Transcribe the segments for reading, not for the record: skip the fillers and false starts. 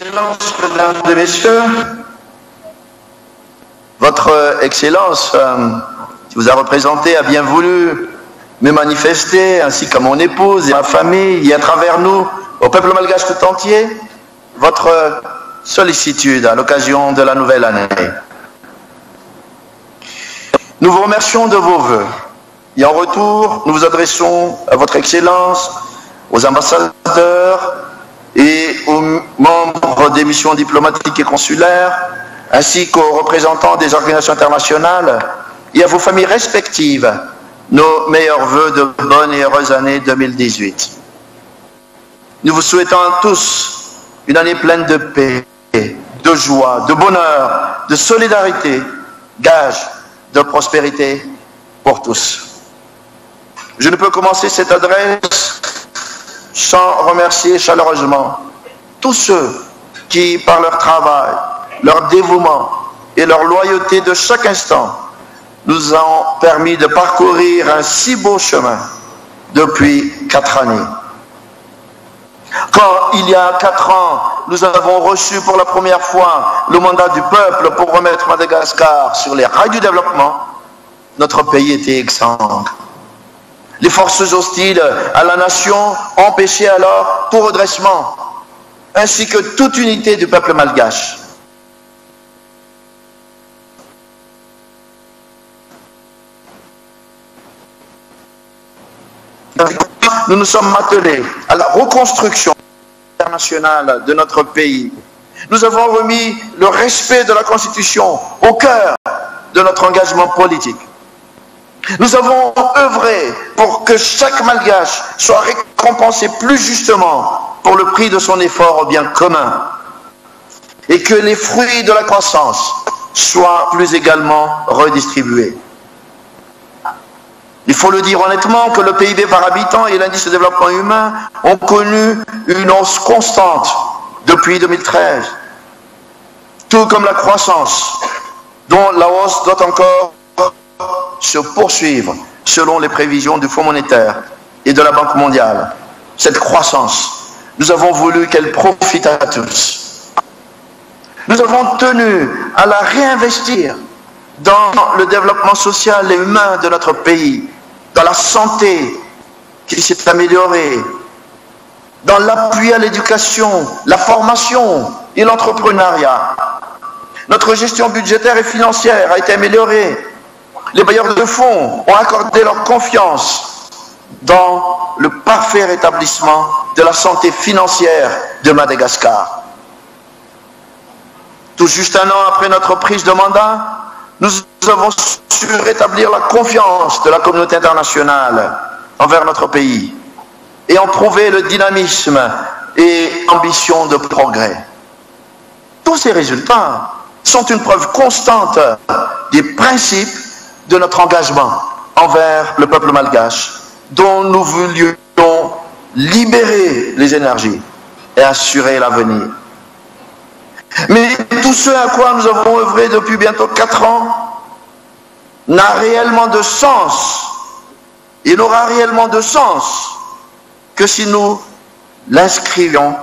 Excellences, Mesdames et Messieurs, Votre Excellence, qui vous a représenté, a bien voulu me manifester, ainsi qu'à mon épouse et à ma famille, et à travers nous, au peuple malgache tout entier, votre sollicitude à l'occasion de la nouvelle année. Nous vous remercions de vos vœux, et en retour, nous vous adressons à votre Excellence, aux ambassadeurs et aux membres des missions diplomatiques et consulaires, ainsi qu'aux représentants des organisations internationales et à vos familles respectives, nos meilleurs vœux de bonne et heureuse année 2018. Nous vous souhaitons à tous une année pleine de paix, de joie, de bonheur, de solidarité, gage de prospérité pour tous. Je ne peux commencer cette adresse sans remercier chaleureusement tous ceux qui, par leur travail, leur dévouement et leur loyauté de chaque instant, nous ont permis de parcourir un si beau chemin depuis 4 années. Quand, il y a 4 ans, nous avons reçu pour la première fois le mandat du peuple pour remettre Madagascar sur les rails du développement, notre pays était exsangue. Les forces hostiles à la nation empêchaient alors tout redressement, ainsi que toute unité du peuple malgache. Nous nous sommes attelés à la reconstruction internationale de notre pays. Nous avons remis le respect de la Constitution au cœur de notre engagement politique. Nous avons œuvré pour que chaque malgache soit récompensé plus justement pour le prix de son effort au bien commun et que les fruits de la croissance soient plus également redistribués. Il faut le dire honnêtement que le PIB par habitant et l'indice de développement humain ont connu une hausse constante depuis 2013, tout comme la croissance, dont la hausse doit encore se poursuivre selon les prévisions du Fonds monétaire et de la Banque mondiale. Cette croissance, nous avons voulu qu'elle profite à tous. Nous avons tenu à la réinvestir dans le développement social et humain de notre pays, dans la santé qui s'est améliorée, dans l'appui à l'éducation, la formation et l'entrepreneuriat. Notre gestion budgétaire et financière a été améliorée. Les bailleurs de fonds ont accordé leur confiance dans le parfait rétablissement de la santé financière de Madagascar. Tout juste 1 an après notre prise de mandat, nous avons su rétablir la confiance de la communauté internationale envers notre pays et en prouver le dynamisme et l'ambition de progrès. Tous ces résultats sont une preuve constante des principes de notre engagement envers le peuple malgache, dont nous voulions libérer les énergies et assurer l'avenir. Mais tout ce à quoi nous avons œuvré depuis bientôt 4 ans n'a réellement de sens, et n'aura réellement de sens que si nous l'inscrivions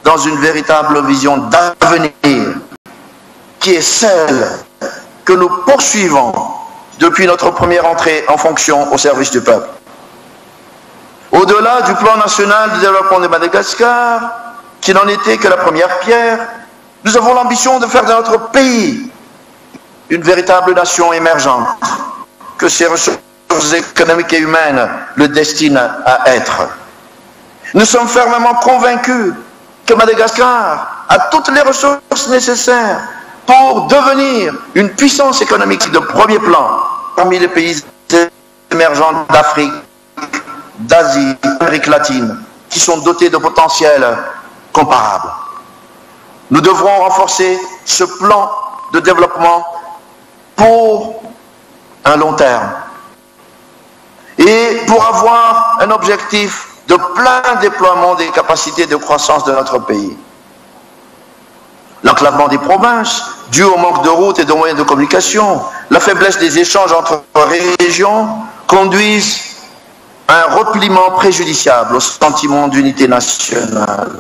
dans une véritable vision d'avenir, qui est celle que nous poursuivons depuis notre première entrée en fonction au service du peuple. Au-delà du plan national de développement de Madagascar, qui n'en était que la première pierre, nous avons l'ambition de faire de notre pays une véritable nation émergente, que ses ressources économiques et humaines le destinent à être. Nous sommes fermement convaincus que Madagascar a toutes les ressources nécessaires pour devenir une puissance économique de premier plan parmi les pays émergents d'Afrique, d'Asie, d'Amérique latine, qui sont dotés de potentiels comparables. Nous devrons renforcer ce plan de développement pour un long terme et pour avoir un objectif de plein déploiement des capacités de croissance de notre pays. L'enclavement des provinces, dû au manque de routes et de moyens de communication, la faiblesse des échanges entre régions, conduisent à un repliement préjudiciable au sentiment d'unité nationale.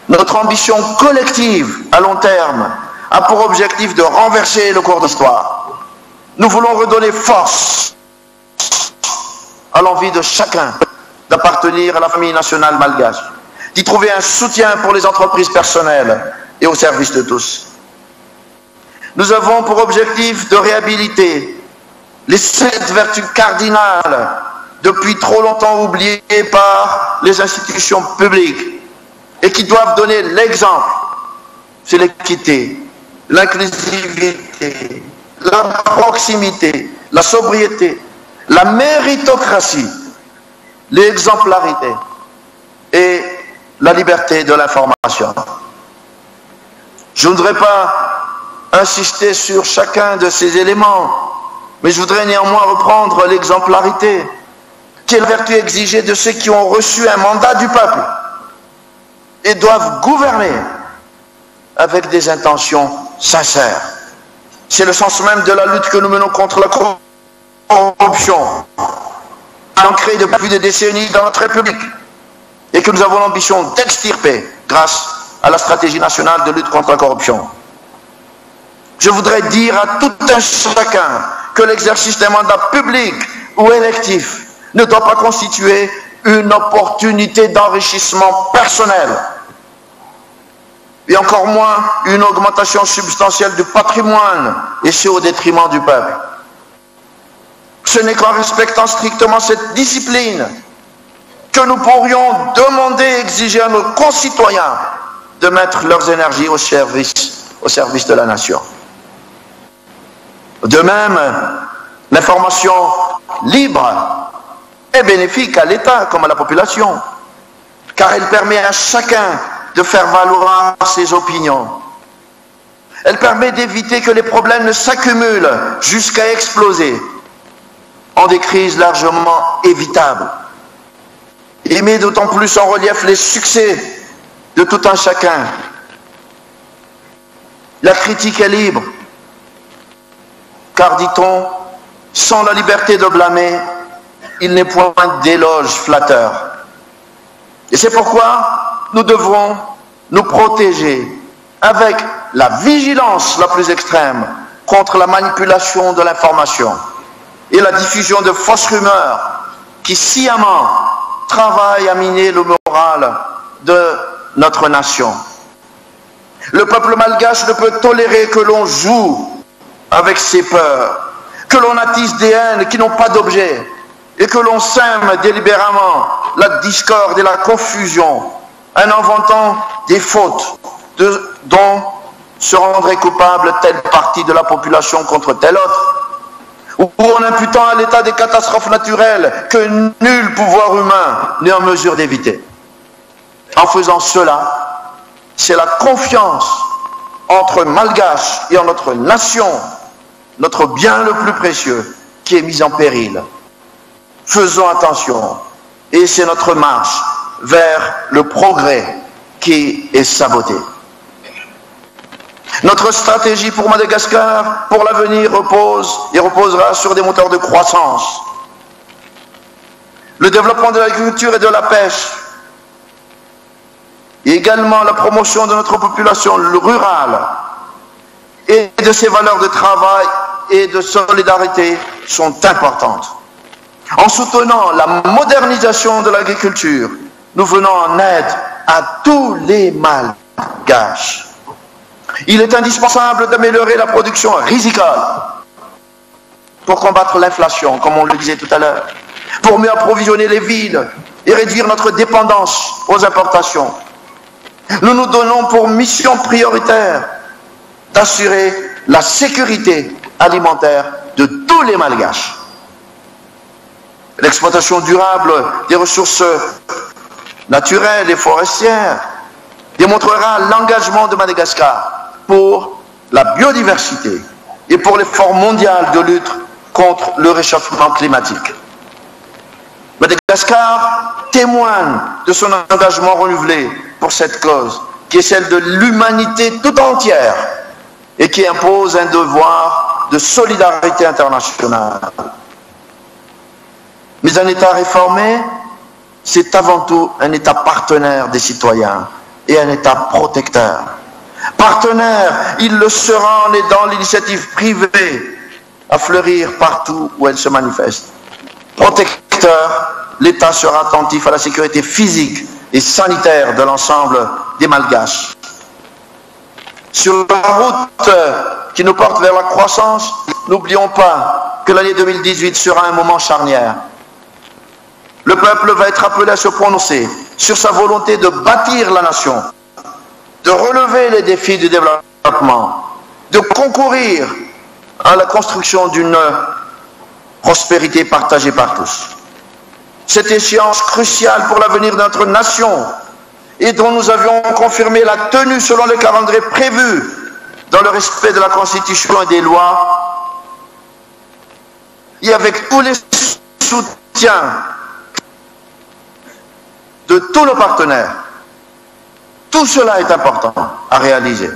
Notre ambition collective à long terme a pour objectif de renverser le cours d'histoire. Nous voulons redonner force à l'envie de chacun d'appartenir à la famille nationale malgache, d'y trouver un soutien pour les entreprises personnelles et au service de tous. Nous avons pour objectif de réhabiliter les 7 vertus cardinales depuis trop longtemps oubliées par les institutions publiques et qui doivent donner l'exemple. C'est l'équité, l'inclusivité, la proximité, la sobriété, la méritocratie, l'exemplarité et la liberté de l'information. Je ne voudrais pas insister sur chacun de ces éléments, mais je voudrais néanmoins reprendre l'exemplarité, qui est la vertu exigée de ceux qui ont reçu un mandat du peuple et doivent gouverner avec des intentions sincères. C'est le sens même de la lutte que nous menons contre la corruption, ancrée depuis des décennies dans notre République, et que nous avons l'ambition d'extirper grâce à la stratégie nationale de lutte contre la corruption. Je voudrais dire à tout un chacun que l'exercice d'un mandat public ou électif ne doit pas constituer une opportunité d'enrichissement personnel, et encore moins une augmentation substantielle du patrimoine, et ce au détriment du peuple. Ce n'est qu'en respectant strictement cette discipline que nous pourrions demander et exiger à nos concitoyens de mettre leurs énergies au service de la nation. De même, l'information libre est bénéfique à l'État comme à la population, car elle permet à chacun de faire valoir ses opinions. Elle permet d'éviter que les problèmes ne s'accumulent jusqu'à exploser en des crises largement évitables. Il met d'autant plus en relief les succès de tout un chacun. La critique est libre, car, dit-on, sans la liberté de blâmer, il n'est point d'éloge flatteur. Et c'est pourquoi nous devrons nous protéger avec la vigilance la plus extrême contre la manipulation de l'information et la diffusion de fausses rumeurs qui sciemment travaillent à miner le moral de notre nation. Le peuple malgache ne peut tolérer que l'on joue avec ses peurs, que l'on attise des haines qui n'ont pas d'objet et que l'on sème délibérément la discorde et la confusion en inventant des fautes dont se rendrait coupable telle partie de la population contre telle autre, ou en imputant à l'état des catastrophes naturelles que nul pouvoir humain n'est en mesure d'éviter. En faisant cela, c'est la confiance entre Malgaches et en notre nation, notre bien le plus précieux, qui est mise en péril. Faisons attention, et c'est notre marche vers le progrès qui est sabotée. Notre stratégie pour Madagascar, pour l'avenir, repose et reposera sur des moteurs de croissance. Le développement de l'agriculture et de la pêche, et également la promotion de notre population rurale et de ses valeurs de travail et de solidarité sont importantes. En soutenant la modernisation de l'agriculture, nous venons en aide à tous les Malgaches. Il est indispensable d'améliorer la production risicole pour combattre l'inflation, comme on le disait tout à l'heure, pour mieux approvisionner les villes et réduire notre dépendance aux importations. Nous nous donnons pour mission prioritaire d'assurer la sécurité alimentaire de tous les Malgaches. L'exploitation durable des ressources naturelles et forestières démontrera l'engagement de Madagascar pour la biodiversité et pour l'effort mondial de lutte contre le réchauffement climatique. Madagascar témoigne de son engagement renouvelé pour cette cause, qui est celle de l'humanité tout entière et qui impose un devoir de solidarité internationale. Mais un État réformé, c'est avant tout un État partenaire des citoyens et un État protecteur. Partenaire, il le sera en aidant l'initiative privée à fleurir partout où elle se manifeste. Protecteur, l'État sera attentif à la sécurité physique et sanitaire de l'ensemble des Malgaches. Sur la route qui nous porte vers la croissance, n'oublions pas que l'année 2018 sera un moment charnière. Le peuple va être appelé à se prononcer sur sa volonté de bâtir la nation, de relever les défis du développement, de concourir à la construction d'une prospérité partagée par tous. Cette échéance cruciale pour l'avenir de notre nation et dont nous avions confirmé la tenue selon le calendrier prévu dans le respect de la Constitution et des lois, et avec tous les soutiens de tous nos partenaires. Tout cela est important à réaliser.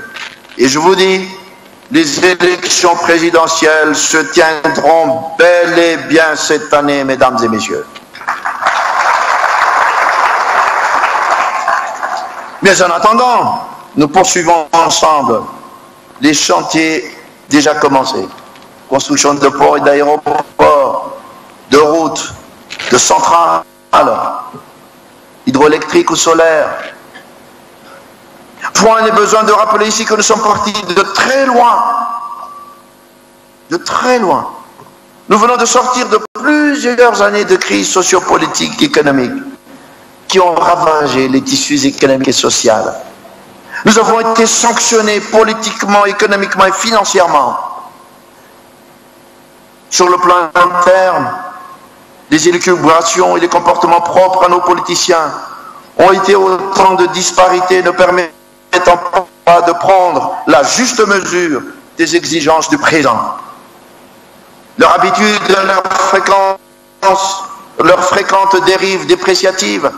Et je vous dis, les élections présidentielles se tiendront bel et bien cette année, mesdames et messieurs. Mais en attendant, nous poursuivons ensemble les chantiers déjà commencés. Construction de ports et d'aéroports, de routes, de centrales, hydroélectriques ou solaires. Point n'est besoin de rappeler ici que nous sommes partis de très loin. De très loin. Nous venons de sortir de plusieurs années de crise sociopolitique et économique qui ont ravagé les tissus économiques et sociaux. Nous avons été sanctionnés politiquement, économiquement et financièrement. Sur le plan interne, les élucubrations et les comportements propres à nos politiciens ont été autant de disparités ne permettant pas de prendre la juste mesure des exigences du présent. Leur habitude, leur fréquente dérive dépréciative,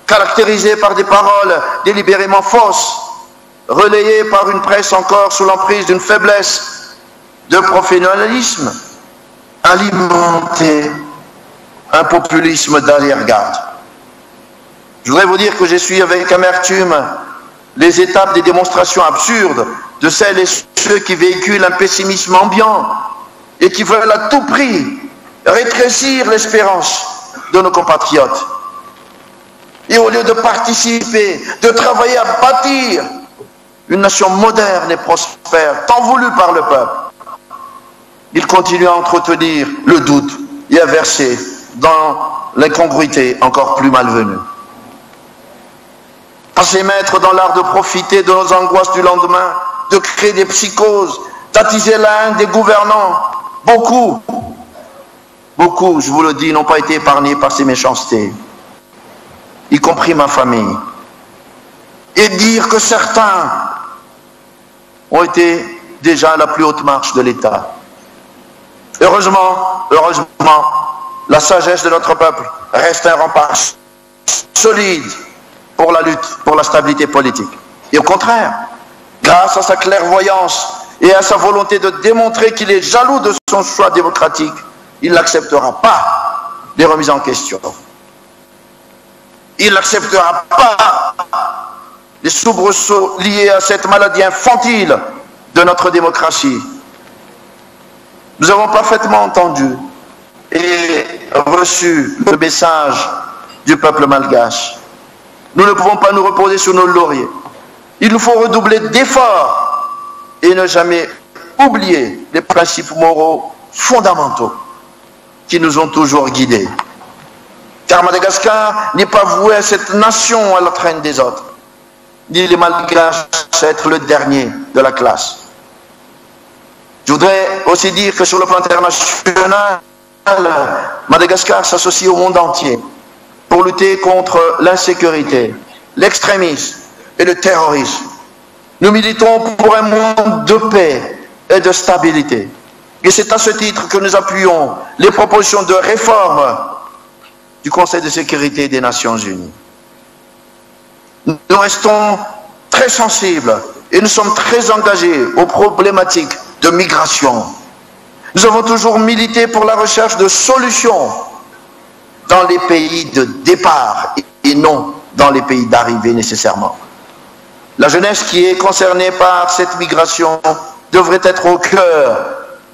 caractérisée par des paroles délibérément fausses, relayées par une presse encore sous l'emprise d'une faiblesse de professionnalisme, alimentait un populisme d'arrière-garde. Je voudrais vous dire que je suis avec amertume les étapes des démonstrations absurdes de celles et ceux qui véhiculent un pessimisme ambiant et qui veulent à tout prix rétrécir l'espérance de nos compatriotes. Et au lieu de participer, de travailler à bâtir une nation moderne et prospère, tant voulue par le peuple, ils continuent à entretenir le doute et à verser dans l'incongruité encore plus malvenue. À ces maîtres dans l'art de profiter de nos angoisses du lendemain, de créer des psychoses, d'attiser la haine des gouvernants, beaucoup, je vous le dis, n'ont pas été épargnés par ces méchancetés, y compris ma famille. Et dire que certains ont été déjà à la plus haute marche de l'État. Heureusement, la sagesse de notre peuple reste un rempart solide pour la lutte, pour la stabilité politique. Et au contraire, grâce à sa clairvoyance et à sa volonté de démontrer qu'il est jaloux de son choix démocratique, il n'acceptera pas les remises en question. Il n'acceptera pas les soubresauts liés à cette maladie infantile de notre démocratie. Nous avons parfaitement entendu et reçu le message du peuple malgache. Nous ne pouvons pas nous reposer sur nos lauriers. Il nous faut redoubler d'efforts et ne jamais oublier les principes moraux fondamentaux qui nous ont toujours guidés. Car Madagascar n'est pas voué à cette nation à la traîne des autres, ni les Malgaches à être le dernier de la classe. Je voudrais aussi dire que sur le plan international, Madagascar s'associe au monde entier pour lutter contre l'insécurité, l'extrémisme et le terrorisme. Nous militons pour un monde de paix et de stabilité. Et c'est à ce titre que nous appuyons les propositions de réforme du Conseil de sécurité des Nations Unies. Nous restons très sensibles et nous sommes très engagés aux problématiques de migration. Nous avons toujours milité pour la recherche de solutions dans les pays de départ et non dans les pays d'arrivée nécessairement. La jeunesse qui est concernée par cette migration devrait être au cœur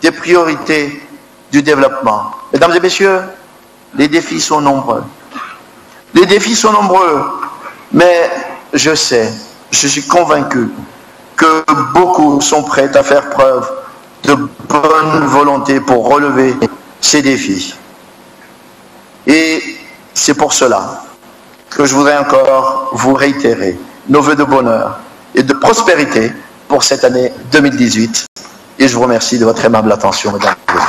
des priorités du développement. Mesdames et messieurs, les défis sont nombreux. Les défis sont nombreux, mais je suis convaincu que beaucoup sont prêts à faire preuve de bonne volonté pour relever ces défis. Et c'est pour cela que je voudrais encore vous réitérer nos vœux de bonheur et de prospérité pour cette année 2018. Et je vous remercie de votre aimable attention, mesdames et messieurs.